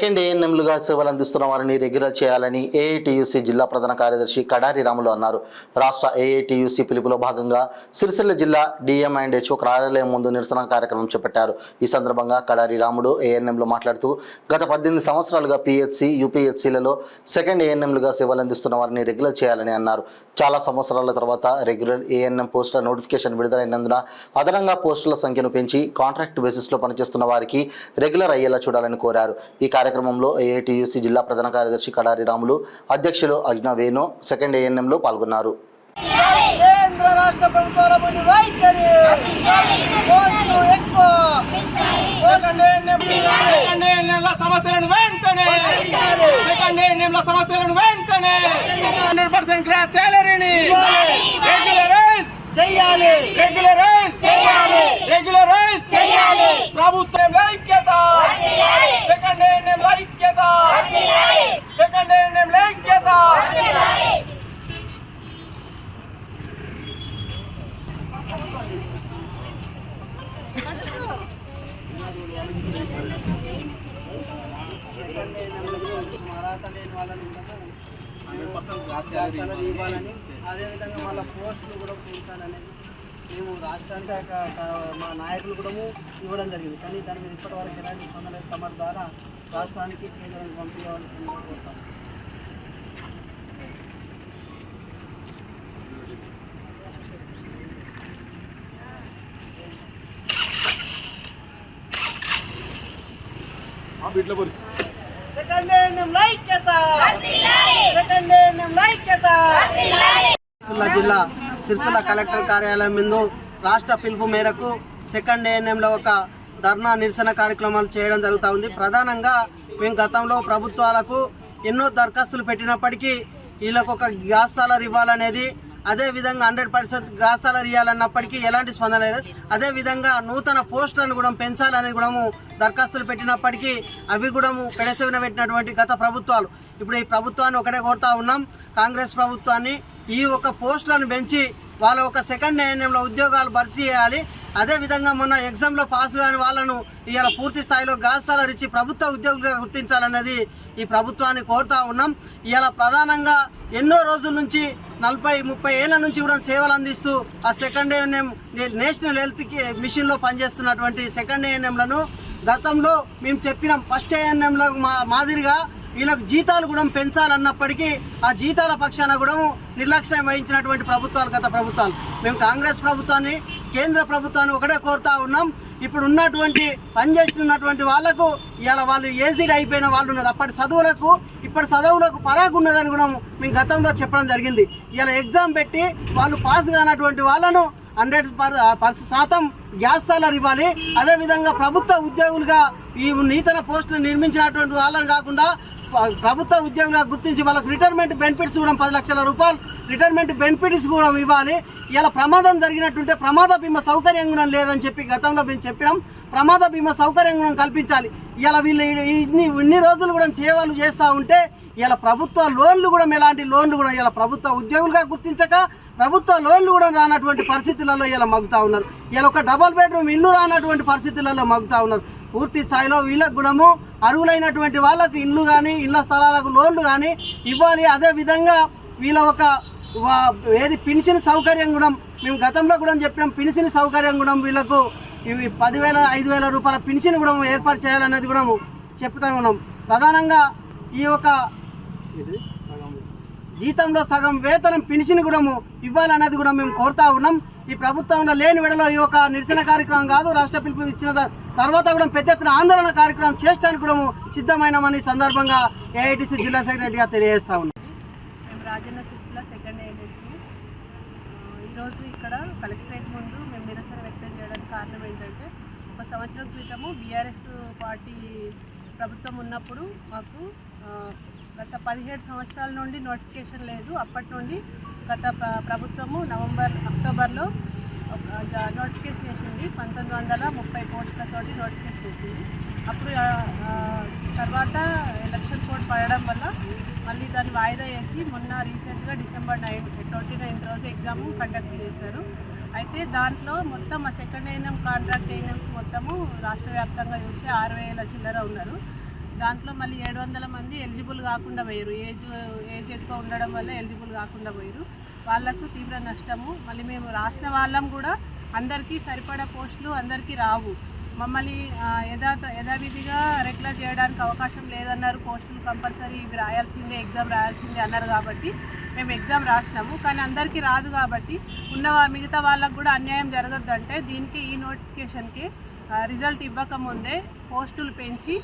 Second ఏఎన్ఎంలుగా సేవలు అందిస్తున్న వారిని రెగ్యులర్ చేయాలని ఏఐటీయూసీ జిల్లా ప్రధాన కార్యదర్శి కడారి రాములు అన్నారు. రాష్ట్ర ఏఐటీయూసీ పిలుపులో భాగంగా సిరిసిల్ల జిల్లా డిఎంఐండ్హెచ్ఓ కార్యాలయం ముందు నిరసన కార్యక్రమం చేపట్టారు. ఈ సందర్భంగా కడారి రాముడు ఏఎన్ఎంలు మాట్లాడుతూ గత 18 సంవత్సరాలుగా పిహెచ్సి, యూపీహెచ్సిలలో సెకండ్ ఏఎన్ఎంలుగా సేవలు అందిస్తున్న వారిని రెగ్యులర్ చేయాలని అన్నారు. చాలా సంవత్సరాల తర్వాత రెగ్యులర్ ఏఎన్ఎం పోస్టుల నోటిఫికేషన్ విడుదలైనందున అదనంగా పోస్టుల సంఖ్యను పెంచి కాంట్రాక్ట్ బేసిస్లో పనిచేస్తున్న వారికి రెగ్యులర్ అయ్యేలా చూడాలని కోరారు. ఈ కార్యక్రమంలో ఏఐటీయూసీ జిల్లా ప్రధాన కార్యదర్శి కడారి రాములు, అధ్యక్షులు అజ్నా వేణు సెకండ్ ఏఎన్ఎంలో పాల్గొన్నారు. కేంద్ర రాష్ట్ర ప్రభుత్వాల వైఖరి సమస్యలను వెంటనే 100% గ్రాస్ సాలరీని రెగ్యులరైజ్ చేయాలి. ప్రభుత్వం ఐక్యత, సెకండ్ ఏఎన్ఎం ఐక్యత. అర్హత లేని వాళ్ళని ఇవ్వాలని, అదేవిధంగా మళ్ళీ పోస్టులు కూడా పెంచాలనేది మేము రాష్ట్రానికి మా నాయకులు కూడా ఇవ్వడం జరిగింది. కానీ దాని మీద ఇప్పటివరకు ఎలాంటి స్పందన లేదు. తమ ద్వారా రాష్ట్రానికి కేంద్రానికి పంపించవలసింది కోరుతాం. సెకండ్ ఏఎన్ఎం ఐక్యత. సిరిసిల్ల జిల్లా సిరిసిల్ల కలెక్టర్ కార్యాలయం ముందు రాష్ట్ర పిలుపు మేరకు సెకండ్ ఏఎన్ఎంలో ఒక ధర్నా నిరసన కార్యక్రమాలు చేయడం జరుగుతూ ఉంది. ప్రధానంగా మేము గతంలో ప్రభుత్వాలకు ఎన్నో దరఖాస్తులు పెట్టినప్పటికీ వీళ్ళకు ఒక గ్యాస్ సాలరీ ఇవ్వాలనేది, అదేవిధంగా 100% గ్రాస్ సాలరీ ఇవ్వాలన్నప్పటికీ ఎలాంటి స్పందన లేదు. అదేవిధంగా నూతన పోస్టులను కూడా పెంచాలని కూడా దరఖాస్తులు పెట్టినప్పటికీ అవి కూడా పెడసెవిన పెట్టినటువంటి గత ప్రభుత్వాలు. ఇప్పుడు ఈ ప్రభుత్వాన్ని ఒకటే కోరుతా ఉన్నాం, కాంగ్రెస్ ప్రభుత్వాన్ని ఈ ఒక పోస్టులను పెంచి వాళ్ళ ఒక సెకండ్ ఏఎన్ఎంలో ఉద్యోగాలు భర్తీ చేయాలి. అదేవిధంగా మొన్న ఎగ్జామ్లో పాస్ కాని వాళ్ళను ఇవాళ పూర్తి స్థాయిలో గ్రాస్ సాలరీ ఇచ్చి ప్రభుత్వ ఉద్యోగులుగా గుర్తించాలన్నది ఈ ప్రభుత్వాన్ని కోరుతా ఉన్నాం. ఇవాళ ప్రధానంగా ఎన్నో రోజుల నుంచి 40-30 ఏళ్ల నుంచి కూడా సేవలు అందిస్తూ ఆ సెకండ్ ఏఎన్ఎం నేషనల్ హెల్త్ మిషన్లో పనిచేస్తున్నటువంటి సెకండ్ ఏఎన్ఎంలను గతంలో మేము చెప్పినాం. ఫస్ట్ ఏఎన్ఎంలో మాదిరిగా వీళ్ళకు జీతాలు కూడా పెంచాలన్నప్పటికీ ఆ జీతాల పక్షాన కూడా నిర్లక్ష్యం వహించినటువంటి ప్రభుత్వాలు గత ప్రభుత్వాలు. మేము కాంగ్రెస్ ప్రభుత్వాన్ని, కేంద్ర ప్రభుత్వాన్ని ఒకటే కోరుతా ఉన్నాం. ఇప్పుడు ఉన్నటువంటి పనిచేస్తున్నటువంటి వాళ్లకు ఇవాళ వాళ్ళు ఏజ్డ్ అయిపోయిన వాళ్ళు ఉన్నారు. అప్పటి చదువులకు పరాకు ఉన్నదని కూడా మేము గతంలో చెప్పడం జరిగింది. ఇవాళ ఎగ్జామ్ పెట్టి వాళ్ళు పాస్ కానటువంటి వాళ్ళను 100% గ్యాస్ సాలరీ ఇవ్వాలి. అదేవిధంగా ప్రభుత్వ ఉద్యోగులుగా ఈ నూతన పోస్టులు నిర్మించినటువంటి వాళ్ళని కాకుండా ప్రభుత్వ ఉద్యోగులుగా గుర్తించి వాళ్ళకు రిటైర్మెంట్ బెనిఫిట్స్ కూడా 10 లక్షల రూపాయలు రిటైర్మెంట్ బెనిఫిట్స్ కూడా ఇవ్వాలి. ఇలా ప్రమాదం జరిగినట్టుంటే ప్రమాద బీమా సౌకర్యం కూడా లేదని చెప్పి గతంలో మేము చెప్పినాం. ప్రమాద బీమా సౌకర్యం కూడా కల్పించాలి. ఇలా వీళ్ళు ఇన్ని రోజులు కూడా సేవలు చేస్తూ ఉంటే ఇలా ప్రభుత్వ లోన్లు కూడా ఎలాంటి లోన్లు కూడా ఇలా ప్రభుత్వ ఉద్యోగులుగా గుర్తించక ప్రభుత్వ లోన్లు కూడా రానటువంటి పరిస్థితులలో ఇలా మగ్గుతూ ఉన్నారు. ఇలా ఒక డబుల్ బెడ్రూమ్ ఇల్లు రానటువంటి పరిస్థితులలో మగ్గుతూ ఉన్నారు. పూర్తి స్థాయిలో వీళ్ళకు కూడా అర్హులైనటువంటి వాళ్ళకు ఇల్లు కానీ ఇళ్ల స్థలాలకు లోన్లు కానీ ఇవ్వాలి. అదేవిధంగా వీళ్ళ ఒక పెన్షన్ సౌకర్యం కూడా మేము గతంలో కూడా చెప్పినాం. పెన్షన్ సౌకర్యం కూడా వీళ్ళకు 10,000-5,000 రూపాయల పెన్షన్ కూడా ఏర్పాటు చేయాలనేది కూడా చెప్తా ఉన్నాం. ప్రధానంగా ఈ యొక్క జీతంలో సగం వేతనం పెన్షన్ కూడా ఇవ్వాలనేది కూడా మేము కోరుతా ఉన్నాం. ఈ ప్రభుత్వంలో లేని వేళలో ఈ యొక్క నిరసన కార్యక్రమం కాదు, రాష్ట్ర పిలుపు ఇచ్చిన తర్వాత కూడా పెద్ద ఎత్తున ఆందోళన కార్యక్రమం చేయడానికి కూడా సిద్ధమైనామని సందర్భంగా ఏఐటీసీ జిల్లా సెక్రటరీగా తెలియజేస్తా ఉన్నాం. మేము రాజన్న సిరిసిల్ల సెకండ్ ఏఎన్ఎంకి ఈరోజు ఇక్కడ కలెక్టరేట్ ముందు మేము నిరసన వ్యక్తం చేయడానికి కారణం ఏంటంటే, 1 సంవత్సరం క్రితము బీఆర్ఎస్ పార్టీ ప్రభుత్వం ఉన్నప్పుడు మాకు గత 17 సంవత్సరాల నుండి నోటిఫికేషన్ లేదు. అప్పటి నుండి గత ప్రభుత్వము అక్టోబర్లో నోటిఫికేషన్ వేసింది. 1930 పోస్టులతోటి నోటిఫికేషన్ వేసింది. అప్పుడు తర్వాత ఎలక్షన్ కోడ్ పడడం వల్ల మళ్ళీ దాన్ని వాయిదా వేసి మొన్న రీసెంట్గా December 29 రోజు ఎగ్జామ్ కండక్ట్ చేశారు. అయితే దాంట్లో మొత్తం ఆ సెకండ్ ఏఎన్ఎం కాంట్రాక్ట్ ఏఎన్ఎంస్ మొత్తము రాష్ట్ర వ్యాప్తంగా చూస్తే 6,000 చిల్లర ఉన్నారు. దాంట్లో మళ్ళీ 700 మంది ఎలిజిబుల్ కాకుండా పోయారు. ఏజ్ ఎక్కువ ఉండడం వల్ల ఎలిజిబుల్ కాకుండా పోయారు. వాళ్ళకు తీవ్ర నష్టము. మళ్ళీ మేము రాసిన వాళ్ళం కూడా అందరికీ సరిపడా పోస్టులు అందరికీ రావు. మమ్మల్ని యథావిధిగా రెగ్యులర్ చేయడానికి అవకాశం లేదన్నారు. పోస్టులు కంపల్సరీ ఇవి రాయాల్సిందే, ఎగ్జామ్ రాయాల్సిందే అన్నారు కాబట్టి మేము ఎగ్జామ్ రాసినాము. కానీ అందరికీ రాదు కాబట్టి మిగతా వాళ్ళకు కూడా అన్యాయం జరగద్దంటే దీనికి ఈ నోటిఫికేషన్కి రిజల్ట్ ఇవ్వకముందే పోస్టులు పెంచి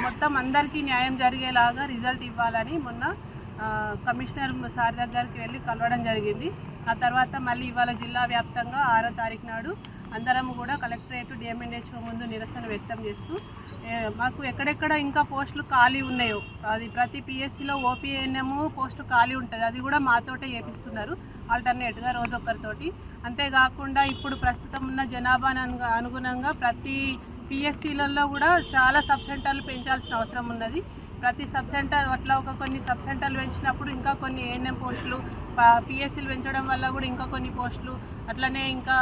మొత్తం అందరికీ న్యాయం జరిగేలాగా రిజల్ట్ ఇవ్వాలని మొన్న కమిషనర్ సార్ దగ్గరికి వెళ్ళి కలవడం జరిగింది. ఆ తర్వాత మళ్ళీ ఇవాళ జిల్లా వ్యాప్తంగా 6వ తారీఖు నాడు అందరం కూడా కలెక్టరేట్ డిఎంఎన్హెచ్ఓ ముందు నిరసన వ్యక్తం చేస్తూ మాకు ఎక్కడెక్కడ ఇంకా పోస్టులు ఖాళీ ఉన్నాయో అది ప్రతి పిఎస్సిలో ఓపీఎన్ఎం పోస్టు ఖాళీ ఉంటుంది, అది కూడా మాతోటే చేపిస్తున్నారు ఆల్టర్నేట్గా రోజొక్కరితోటి. అంతేకాకుండా ఇప్పుడు ప్రస్తుతం ఉన్న జనాభాను అనుగుణంగా ప్రతి పిఎస్సీలలో కూడా చాలా సబ్ సెంటర్లు పెంచాల్సిన అవసరం ఉన్నది. ప్రతి సబ్ సెంటర్ అట్లా కొన్ని సబ్ సెంటర్లు పెంచినప్పుడు ఇంకా కొన్ని ఏఎన్ఎం పోస్టులు, పిఎస్సీలు పెంచడం వల్ల కూడా ఇంకా కొన్ని పోస్టులు, అట్లనే ఇంకా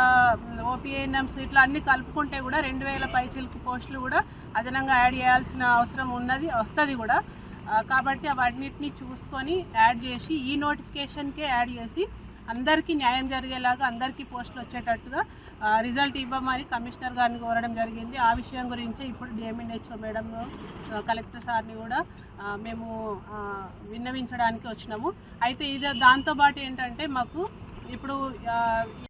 ఓపీఎన్ఎంస్ ఇట్లా అన్నీ కలుపుకుంటే కూడా 2000 పైచిలకు పోస్టులు కూడా అదనంగా యాడ్ చేయాల్సిన అవసరం వస్తుంది కూడా. కాబట్టి అవన్నిటిని చూసుకొని యాడ్ చేసి ఈ నోటిఫికేషన్కే యాడ్ చేసి అందరికీ న్యాయం జరిగేలాగా అందరికీ పోస్టులు వచ్చేటట్టుగా రిజల్ట్ ఇవ్వమని కమిషనర్ గారిని కోరడం జరిగింది. ఆ విషయం గురించి ఇప్పుడు డిఎంఎన్హెచ్ఓ మేడం కలెక్టర్ సార్ని కూడా మేము విన్నవించడానికి వచ్చినాము. అయితే దాంతోపాటు ఏంటంటే మాకు ఇప్పుడు